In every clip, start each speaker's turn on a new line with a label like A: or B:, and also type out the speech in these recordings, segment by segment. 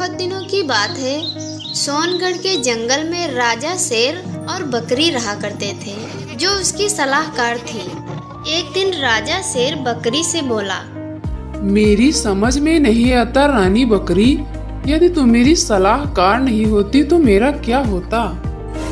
A: बहुत दिनों की बात है। सोनगढ़ के जंगल में राजा शेर और बकरी रहा करते थे, जो उसकी सलाहकार थी। एक दिन राजा शेर बकरी से बोला,
B: मेरी समझ में नहीं आता रानी बकरी, यदि तुम मेरी सलाहकार नहीं होती तो मेरा क्या होता।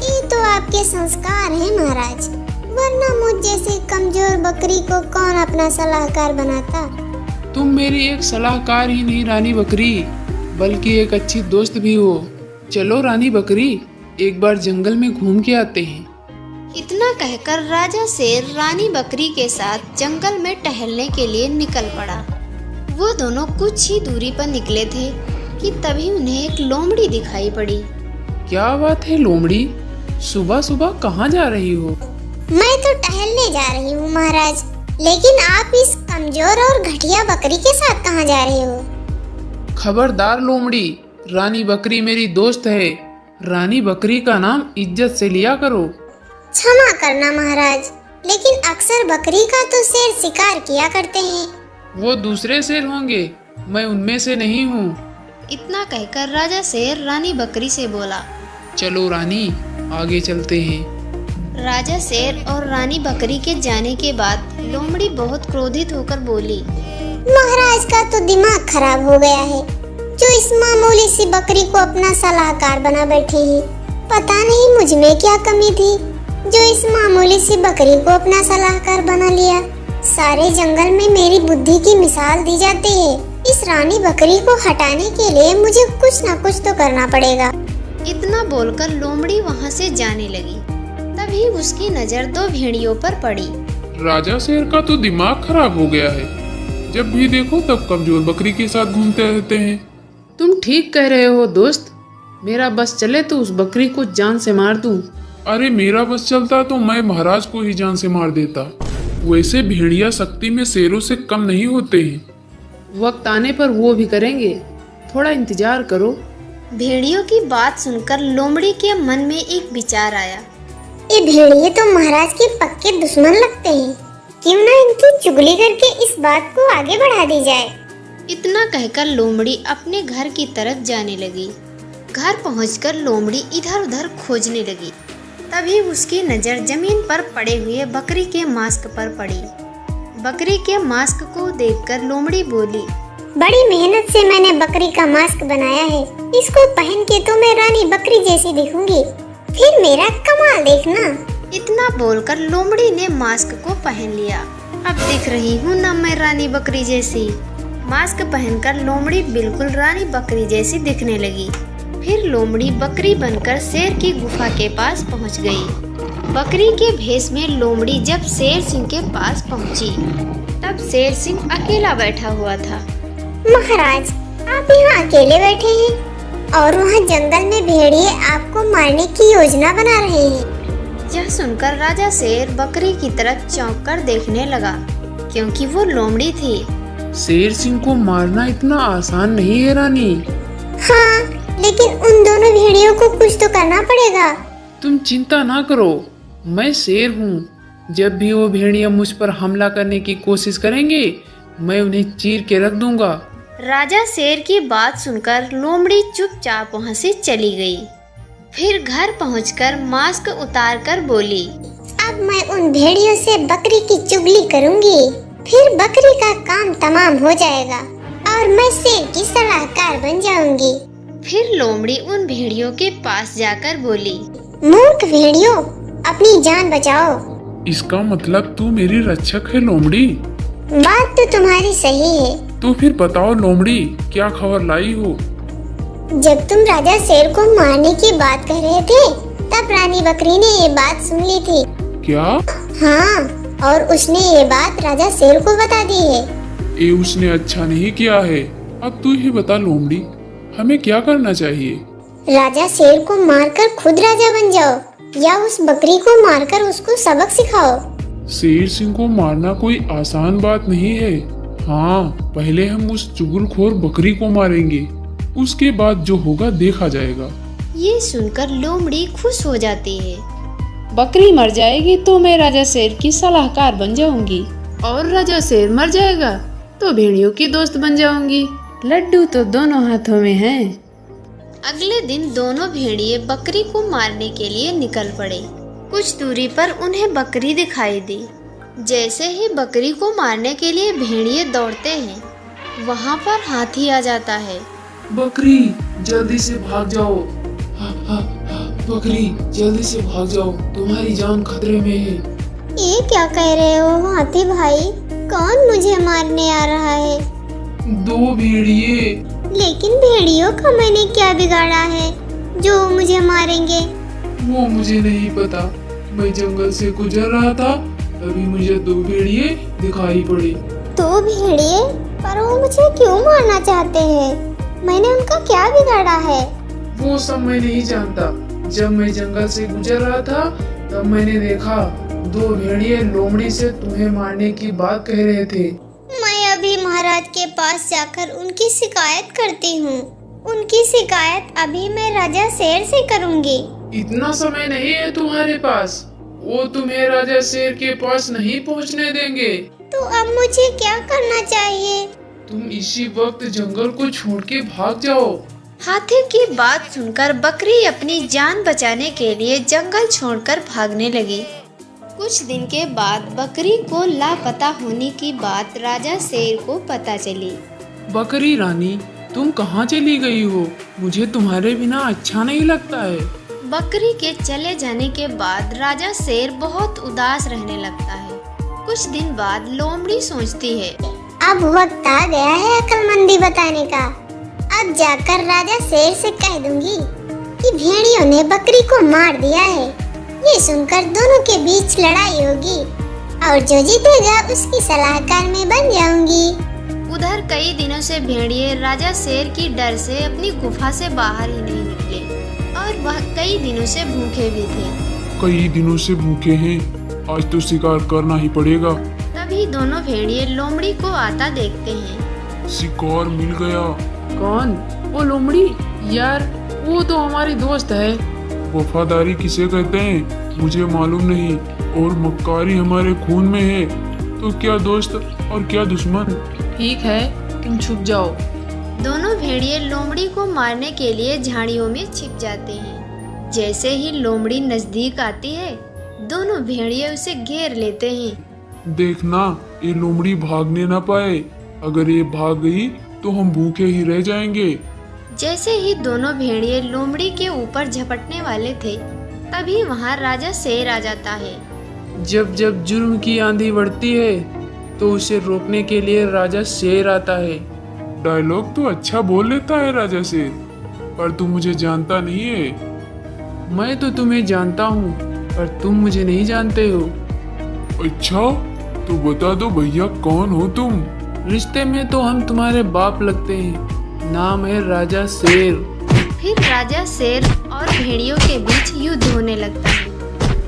C: ये तो आपके संस्कार हैं महाराज, वरना मुझ जैसे कमजोर बकरी को कौन अपना सलाहकार बनाता।
B: तुम मेरी एक सलाहकार ही नहीं रानी बकरी, बल्कि एक अच्छी दोस्त भी हो। चलो रानी बकरी, एक बार जंगल में घूम के आते हैं।
A: इतना कहकर राजा शेर रानी बकरी के साथ जंगल में टहलने के लिए निकल पड़ा। वो दोनों कुछ ही दूरी पर निकले थे कि तभी उन्हें एक लोमड़ी दिखाई पड़ी।
B: क्या बात है लोमड़ी, सुबह सुबह कहाँ जा रही हो?
C: मैं तो टहलने जा रही हूँ महाराज, लेकिन आप इस कमजोर और घटिया बकरी के साथ कहाँ जा रहे हो?
B: खबरदार लोमड़ी, रानी बकरी मेरी दोस्त है। रानी बकरी का नाम इज्जत से लिया करो।
C: क्षमा करना महाराज, लेकिन अक्सर बकरी का तो शेर शिकार किया करते हैं।
B: वो दूसरे शेर होंगे, मैं उनमें से नहीं हूँ।
A: इतना कहकर राजा शेर रानी बकरी से बोला।
B: चलो रानी, आगे चलते हैं।
A: राजा शेर और रानी बकरी के जाने के बाद लोमड़ी बहुत क्रोधित होकर बोली,
C: महाराज का तो दिमाग खराब हो गया है, जो इस मामूली सी बकरी को अपना सलाहकार बना बैठे हैं। पता नहीं मुझ में क्या कमी थी, जो इस मामूली सी बकरी को अपना सलाहकार बना लिया। सारे जंगल में मेरी बुद्धि की मिसाल दी जाती है। इस रानी बकरी को हटाने के लिए मुझे कुछ न कुछ तो करना पड़ेगा।
A: इतना बोलकर लोमड़ी वहाँ से जाने लगी। तभी उसकी नजर दो भेड़ियों पर पड़ी।
D: राजा शेर का तो दिमाग खराब हो गया है, जब भी देखो तब कमजोर बकरी के साथ घूमते रहते हैं।
B: तुम ठीक कह रहे हो दोस्त, मेरा बस चले तो उस बकरी को जान से मार दूं।
D: अरे मेरा बस चलता तो मैं महाराज को ही जान से मार देता। वैसे भेड़िया शक्ति में शेरों से कम नहीं होते हैं।
B: वक्त आने पर वो भी करेंगे, थोड़ा इंतजार करो।
A: भेड़ियों की बात सुनकर लोमड़ी के मन में एक विचार आया।
C: ये भेड़िए तो महाराज के पक्के दुश्मन लगते हैं, क्यों ना इनकी चुगली करके इस बात को आगे बढ़ा दी जाए।
A: इतना कहकर लोमड़ी अपने घर की तरफ जाने लगी। घर पहुंचकर लोमड़ी इधर उधर खोजने लगी। तभी उसकी नज़र जमीन पर पड़े हुए बकरी के मास्क पर पड़ी। बकरी के मास्क को देखकर लोमड़ी बोली,
C: बड़ी मेहनत से मैंने बकरी का मास्क बनाया है, इसको पहन के तो मैं रानी बकरी जैसी दिखूंगी, फिर मेरा कमाल देखना।
A: इतना बोलकर लोमड़ी ने मास्क को पहन लिया। अब दिख रही हूँ ना मैं रानी बकरी जैसी। मास्क पहनकर लोमड़ी बिल्कुल रानी बकरी जैसी दिखने लगी। फिर लोमड़ी बकरी बनकर शेर की गुफा के पास पहुँच गई। बकरी के भेष में लोमड़ी जब शेर सिंह के पास पहुँची, तब शेर सिंह अकेला बैठा हुआ था।
C: महाराज, आप यहाँ अकेले बैठे हैं और वहाँ जंगल में भेड़िए आपको मारने की योजना बना रहे हैं।
A: यह सुनकर राजा शेर बकरी की तरफ चौंक कर देखने लगा, क्योंकि वो लोमड़ी थी।
B: शेर सिंह को मारना इतना आसान नहीं है रानी।
C: हाँ, लेकिन उन दोनों भेड़ियों को कुछ तो करना पड़ेगा।
B: तुम चिंता ना करो, मैं शेर हूँ। जब भी वो भेड़िया मुझ पर हमला करने की कोशिश करेंगे, मैं उन्हें चीर के रख दूंगा।
A: राजा शेर की बात सुनकर लोमड़ी चुपचाप वहाँ से चली गई। फिर घर पहुंचकर मास्क उतार कर बोली,
C: अब मैं उन भेड़ियों से बकरी की चुगली करूंगी, फिर बकरी का काम तमाम हो जाएगा और मैं शेर की सलाहकार बन जाऊंगी।
A: फिर लोमड़ी उन भेड़ियों के पास जाकर बोली,
C: मूर्ख भेड़ियों, अपनी जान बचाओ।
D: इसका मतलब तू मेरी रक्षक है लोमड़ी?
C: बात तो तुम्हारी सही है।
D: तो फिर बताओ लोमड़ी, क्या खबर लाई हो?
C: जब तुम राजा शेर को मारने की बात कर रहे थे, तब रानी बकरी ने ये बात सुन ली थी।
D: क्या?
C: हाँ, और उसने ये बात राजा शेर को बता दी है।
D: ये उसने अच्छा नहीं किया है। अब तू ही बता लोमड़ी, हमें क्या करना चाहिए?
C: राजा शेर को मारकर खुद राजा बन जाओ, या उस बकरी को मारकर उसको सबक सिखाओ।
D: शेर सिंह को मारना कोई आसान बात नहीं है। हाँ, पहले हम उस चुगलखोर बकरी को मारेंगे, उसके बाद जो होगा देखा जाएगा।
A: ये सुनकर लोमड़ी खुश हो जाती है।
B: बकरी मर जाएगी तो मैं राजा शेर की सलाहकार बन जाऊंगी, और राजा शेर मर जाएगा तो भेड़ियों की दोस्त बन जाऊंगी। लड्डू तो दोनों हाथों में है।
A: अगले दिन दोनों भेड़िए बकरी को मारने के लिए निकल पड़े। कुछ दूरी पर उन्हें बकरी दिखाई दी। जैसे ही बकरी को मारने के लिए भेड़िए दौड़ते हैं, वहाँ पर हाथी आ जाता है।
B: बकरी जल्दी से भाग जाओ। बकरी जल्दी से भाग जाओ, तुम्हारी जान खतरे में है।
C: ये क्या कह रहे हो हाथी भाई? कौन मुझे मारने आ रहा है?
B: 2 भेड़िए।
C: लेकिन भेड़ियों का मैंने क्या बिगाड़ा है जो मुझे मारेंगे?
B: वो मुझे नहीं पता। मैं जंगल से गुजर रहा था, तभी मुझे 2 भेड़िए दिखाई पड़े।
C: 2 भेड़िए? पर वो मुझे क्यों मारना चाहते हैं? मैंने उनका क्या बिगाड़ा है?
B: वो सब मैं नहीं जानता। जब मैं जंगल से गुजर रहा था, तब मैंने देखा 2 भेड़िए लोमड़ी से तुम्हें मारने की बात कह रहे थे।
C: मैं अभी महाराज के पास जाकर उनकी शिकायत करती हूँ। उनकी शिकायत अभी मैं राजा शेर से करूँगी।
B: इतना समय नहीं है तुम्हारे पास। वो तुम्हें राजा शेर के पास नहीं पहुंचने देंगे।
C: तो अब मुझे क्या करना चाहिए?
B: तुम इसी वक्त जंगल को छोड़ के भाग जाओ।
A: हाथी की बात सुनकर बकरी अपनी जान बचाने के लिए जंगल छोड़कर भागने लगी। कुछ दिन के बाद बकरी को लापता होने की बात राजा शेर को पता चली।
B: बकरी रानी, तुम कहाँ चली गई हो? मुझे तुम्हारे बिना अच्छा नहीं लगता है।
A: बकरी के चले जाने के बाद राजा शेर बहुत उदास रहने लगता है। कुछ दिन बाद लोमड़ी सोचती है,
C: अब वक्त आ गया है अक्लमंदी बताने का। अब जाकर राजा शेर से कह दूंगी कि भेड़ियों ने बकरी को मार दिया है। ये सुनकर दोनों के बीच लड़ाई होगी और जो जीतेगा उसकी सलाहकार मैं बन जाऊंगी।
A: उधर कई दिनों से भेड़िए राजा शेर की डर से अपनी गुफा से बाहर ही नहीं निकले और वह कई दिनों से भूखे भी थे।
D: कई दिनों से भूखे हैं, आज तो शिकार करना ही पड़ेगा।
A: तभी दोनों भेड़िए लोमड़ी को आता देखते हैं।
D: शिकार मिल गया।
B: कौन? वो लोमड़ी? यार, वो तो हमारी दोस्त है।
D: वफादारी किसे कहते हैं मुझे मालूम नहीं, और मक्कारी हमारे खून में है, तो क्या दोस्त और क्या दुश्मन।
B: ठीक है, तुम छुप जाओ।
A: दोनों भेड़िए लोमड़ी को मारने के लिए झाड़ियों में छिप जाते हैं। जैसे ही लोमड़ी नजदीक आती है, दोनों भेड़िए उसे घेर लेते हैं।
D: देखना ये लोमड़ी भागने ना पाए। अगर ये भाग गई तो हम भूखे ही रह जाएंगे।
A: जैसे ही दोनों भेड़िए लोमड़ी के ऊपर झपटने वाले थे, तभी वहाँ राजा शेर आ जाता है।
B: जब जब जुर्म की आंधी बढ़ती है, तो उसे रोकने के लिए राजा शेर आता है।
D: डायलॉग तो अच्छा बोल लेता है राजा शेर, पर तू मुझे जानता नहीं है।
B: मैं तो तुम्हें जानता हूँ, पर तुम मुझे नहीं जानते हो।
D: अच्छा, तो बता दो भैया कौन हो तुम?
B: रिश्ते में तो हम तुम्हारे बाप लगते हैं। नाम है राजा शेर।
A: फिर राजा शेर और भेड़ियों के बीच युद्ध होने लगता है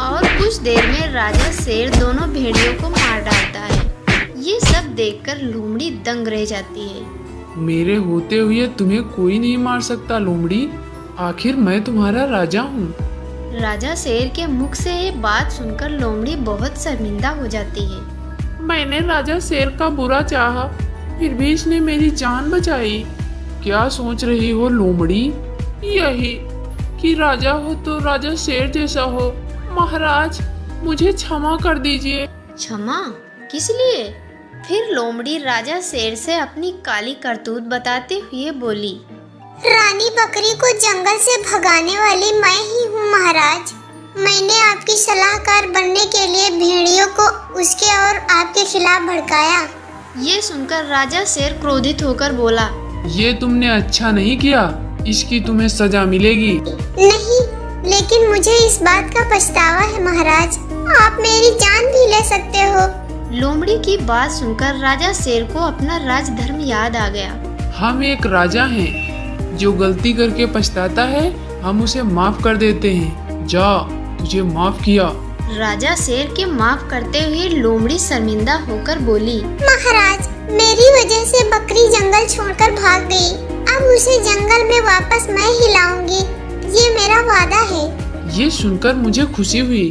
A: और कुछ देर में राजा शेर दोनों भेड़ियों को मार डालता है। ये सब देखकर लोमड़ी दंग रह जाती है।
B: मेरे होते हुए तुम्हें कोई नहीं मार सकता लोमड़ी। आखिर मैं तुम्हारा राजा हूँ।
A: राजा शेर के मुख से ये बात सुनकर लोमड़ी बहुत शर्मिंदा हो जाती है।
B: मैंने राजा शेर का बुरा चाहा, फिर भी इसने मेरी जान बचाई। क्या सोच रही हो लोमड़ी? यही कि राजा हो तो राजा शेर जैसा हो। महाराज, मुझे क्षमा कर दीजिए।
A: क्षमा? किस लिए? फिर लोमड़ी राजा शेर से अपनी काली करतूत बताते हुए बोली,
C: रानी बकरी को जंगल से भगाने वाली मैं ही हूँ महाराज। मैंने आपकी सलाहकार बनने के लिए भेड़ियों को उसके और आपके खिलाफ भड़काया।
A: ये सुनकर राजा शेर क्रोधित होकर बोला,
B: ये तुमने अच्छा नहीं किया, इसकी तुम्हें सजा मिलेगी।
C: नहीं, लेकिन मुझे इस बात का पछतावा है महाराज। आप मेरी जान भी ले सकते हो।
A: लोमड़ी की बात सुनकर राजा शेर को अपना राजधर्म याद आ गया।
B: हम एक राजा हैं, जो गलती करके पछताता है हम उसे माफ कर देते हैं। जा, तुझे माफ किया।
A: राजा शेर के माफ करते हुए लोमड़ी शर्मिंदा होकर बोली,
C: महाराज, मेरी वजह से बकरी जंगल छोड़कर भाग गई। अब उसे जंगल में वापस मैं ही लाऊंगी, ये मेरा वादा है।
B: ये सुनकर मुझे खुशी हुई।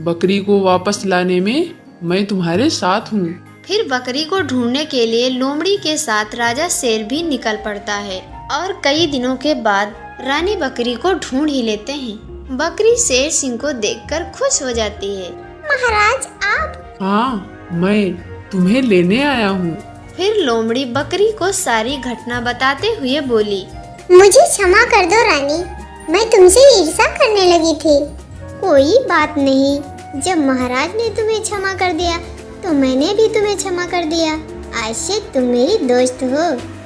B: बकरी को वापस लाने में मैं तुम्हारे साथ हूँ।
A: फिर बकरी को ढूंढने के लिए लोमड़ी के साथ राजा शेर भी निकल पड़ता है और कई दिनों के बाद रानी बकरी को ढूंढ ही लेते हैं। बकरी शेर सिंह को देखकर खुश हो जाती है।
C: महाराज आप?
B: हाँ, मैं तुम्हें लेने आया हूँ।
A: फिर लोमड़ी बकरी को सारी घटना बताते हुए बोली,
C: मुझे क्षमा कर दो रानी, मैं तुमसे ईर्ष्या करने लगी थी। कोई बात नहीं, जब महाराज ने तुम्हें क्षमा कर दिया तो मैंने भी तुम्हें क्षमा कर दिया। आज से तुम मेरी दोस्त हो,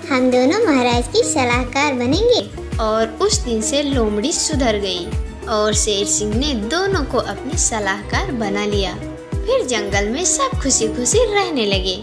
C: हम दोनों महाराज की सलाहकार बनेंगे।
A: और उस दिन से लोमड़ी सुधर गई और शेर सिंह ने दोनों को अपनी सलाहकार बना लिया। फिर जंगल में सब खुशी खुशी रहने लगे।